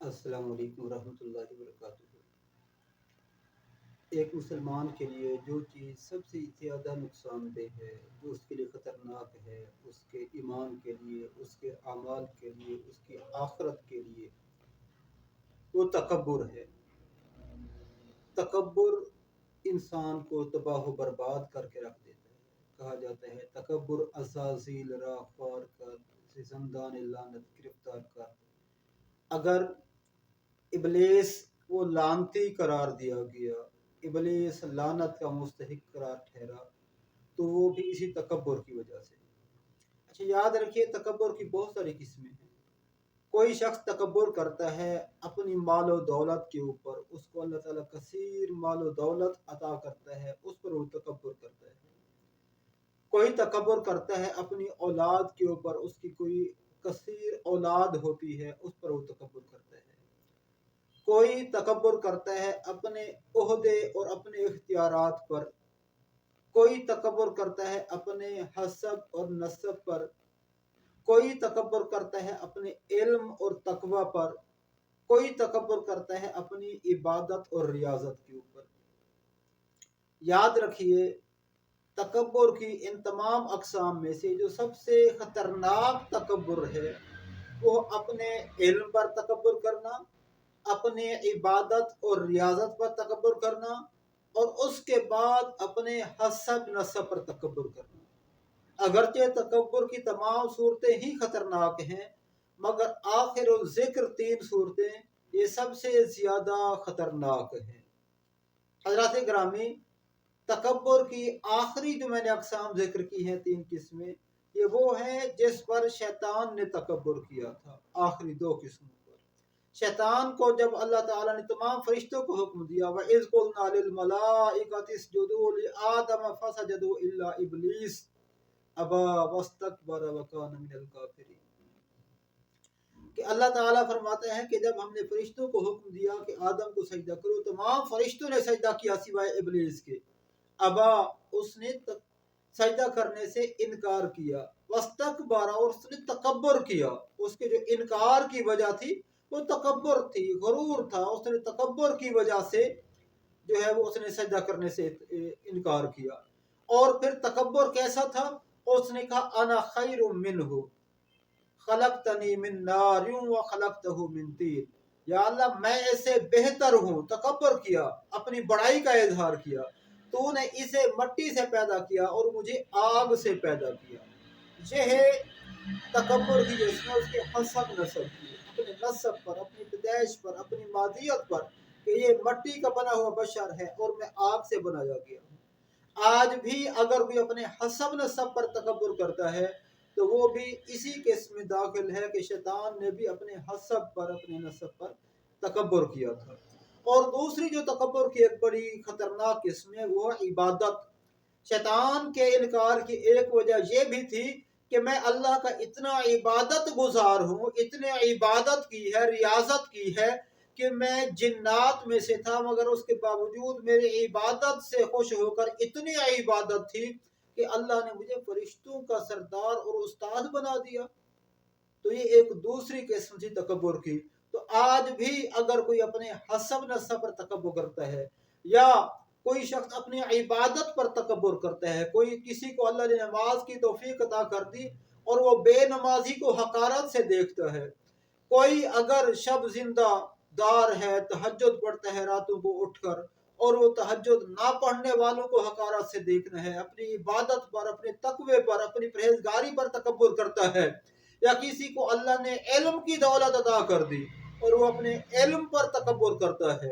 السلام علیکم ورحمۃ اللہ وبرکاتہ۔ ایک مسلمان کے لیے جو چیز سب سے زیادہ نقصان دہ ہے، جو اس کے لیے خطرناک ہے، اس کے ایمان کے لیے، اس کے اعمال کے لیے، اس کی آخرت کے لیے، وہ تکبر ہے۔ تکبر انسان کو تباہ و برباد کر کے رکھ دیتا ہے۔ کہا جاتا ہے تکبر عزازیل را خوار کر، زندان لعنت گرفتار کر۔ اگر ابلیس وہ لعنتی قرار دیا گیا، ابلیس لعنت کا مستحق قرار ٹھہرا، تو وہ بھی اسی تکبر کی وجہ سے۔ اچھا یاد رکھیے تکبر کی بہت ساری قسمیں ہیں۔ کوئی شخص تکبر کرتا ہے اپنی مال و دولت کے اوپر، اس کو اللہ تعالیٰ کثیر مال و دولت عطا کرتا ہے، اس پر وہ تکبر کرتا ہے۔ کوئی تکبر کرتا ہے اپنی اولاد کے اوپر، اس کی کوئی کثیر اولاد ہوتی ہے، اس پر وہ تکبر کرتا ہے۔ کوئی تکبر کرتا ہے اپنے عہدے اور اپنے اختیارات پر، کوئی تکبر کرتا ہے اپنے حسب اور نسب پر، کوئی تکبر کرتا ہے اپنے علم اور تقوی پر، کوئی تکبر کرتا ہے اپنی عبادت اور ریاضت کے اوپر۔ یاد رکھیے تکبر کی ان تمام اقسام میں سے جو سب سے خطرناک تکبر ہے وہ اپنے علم پر تکبر کرنا، اپنے عبادت اور ریاضت پر تکبر کرنا، اور اس کے بعد اپنے حسب نسب پر تکبر کرنا۔ اگرچہ تکبر کی تمام صورتیں ہی خطرناک ہیں، مگر آخر ذکر تین صورتیں یہ سب سے زیادہ خطرناک ہیں۔ حضرات گرامی، تکبر کی آخری جو میں نے اقسام ذکر کی ہیں، تین قسمیں، یہ وہ ہیں جس پر شیطان نے تکبر کیا تھا۔ آخری دو قسموں پر شیطان کو جب اللہ تعالیٰ نے تمام فرشتوں کو حکم دیا وَإِذْ قُلْنَا لِلْمَلَائِكَةِ اسْجُدُوا لِآدَمَ فَسَجَدُوا إِلَّا إِبْلِيسَ أَبَىٰ وَاسْتَكْبَرَ وَكَانَ مِنَ الْكَافِرِينَ، کہ اللہ تعالیٰ فرماتے ہیں کہ جب ہم نے فرشتوں کو حکم دیا کہ آدم کو سجدہ کرو، تمام فرشتوں نے سجدہ کیا سوائے ابلیس کے۔ ابا، اس نے سجدہ کرنے سے انکار کیا، واستکبر، اور اس نے تکبر کیا۔ اس کے جو انکار کی وجہ تھی وہ تکبر تھی، غرور تھا۔ اس نے تکبر کی وجہ سے جو ہے وہ اس نے سجدہ کرنے سے انکار کیا۔ اور پھر تکبر کیسا تھا؟ اس نے کہا انا خیر منہ خلقتنی من نار وخلقتہ من طین، یا اللہ میں اسے بہتر ہوں۔ تکبر کیا، اپنی بڑائی کا اظہار کیا۔ تو نے اسے مٹی سے پیدا کیا اور مجھے آگ سے پیدا کیا۔ یہ ہے تکبر کی جس میں اس کے حسب نسب کی، اپنے نسب پر، اپنی پیدائش پر، اپنی مادیت پر، کہ یہ مٹی کا بنا ہوا بشر ہے اور میں آگ سے بنایا گیا ہوں۔ آج بھی اگر کوئی اپنے حسب نسب پر تکبر کرتا ہے تو وہ بھی اسی قسم میں داخل ہے کہ شیطان نے بھی اپنے حسب پر، اپنے نسب پر تکبر کیا تھا۔ اور دوسری جو تکبر کی ایک بڑی خطرناک قسم ہے وہ عبادت۔ شیطان کے انکار کی ایک وجہ یہ بھی تھی کہ میں اللہ کا اتنا عبادت گزار ہوں، اتنے عبادت کی ہے، ریاضت کی ہے، کہ میں جنات میں سے تھا، مگر اس کے باوجود میری عبادت سے خوش ہو کر اتنی عبادت تھی کہ اللہ نے مجھے فرشتوں کا سردار اور استاد بنا دیا۔ تو یہ ایک دوسری قسم تھی تکبر کی۔ تو آج بھی اگر کوئی اپنے حسب نسب پر تکبر کرتا ہے، یا کوئی شخص اپنی عبادت پر تکبر کرتا ہے، کوئی کسی کو اللہ نے نماز کی توفیق عطا کر دی اور وہ بے نمازی کو حقارت سے دیکھتا ہے، کوئی اگر شب زندہ دار ہے، تہجد پڑھتا ہے راتوں کو اٹھ کر، اور وہ تہجد نہ پڑھنے والوں کو حقارت سے دیکھنا ہے، اپنی عبادت پر، اپنے تقوی پر، اپنی پرہیزگاری پر تکبر کرتا ہے، یا کسی کو اللہ نے علم کی دولت عطا کر دی اور وہ اپنے علم پر تکبر کرتا ہے،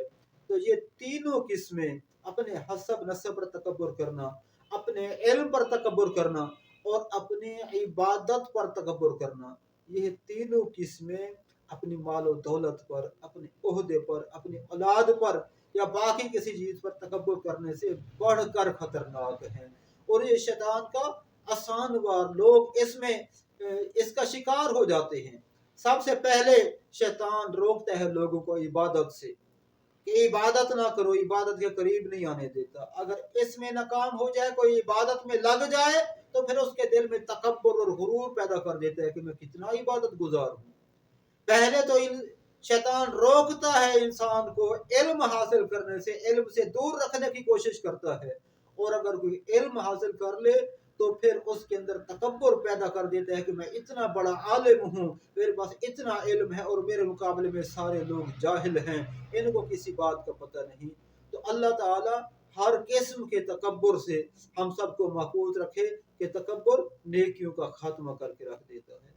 تو یہ تینوں قسمیں، اپنے حسب نسب پر تکبر کرنا، اپنے علم پر تکبر کرنا اور اپنے عبادت پر تکبر کرنا، یہ تینوں قسمیں اپنی مال و دولت پر، اپنے عہدے پر، اپنی اولاد پر یا باقی کسی چیز پر تکبر کرنے سے بڑھ کر خطرناک ہیں۔ اور یہ شیطان کا آسان وار، لوگ اس کا شکار ہو جاتے ہیں۔ سب سے پہلے شیطان روکتا ہے لوگوں کو عبادت سے، کہ عبادت نہ کرو، عبادت کے قریب نہیں آنے دیتا۔ اگر اس میں ناکام ہو جائے، کوئی عبادت میں لگ جائے، تو پھر اس کے دل میں تکبر اور غرور پیدا کر دیتا ہے کہ میں کتنا عبادت گزار ہوں۔ پہلے تو شیطان روکتا ہے انسان کو علم حاصل کرنے سے، علم سے دور رکھنے کی کوشش کرتا ہے، اور اگر کوئی علم حاصل کر لے تو پھر اس کے اندر تکبر پیدا کر دیتا ہے کہ میں اتنا بڑا عالم ہوں، میرے پاس اتنا علم ہے اور میرے مقابلے میں سارے لوگ جاہل ہیں، ان کو کسی بات کا پتہ نہیں۔ تو اللہ تعالی ہر قسم کے تکبر سے ہم سب کو محفوظ رکھے کہ تکبر نیکیوں کا خاتمہ کر کے رکھ دیتا ہے۔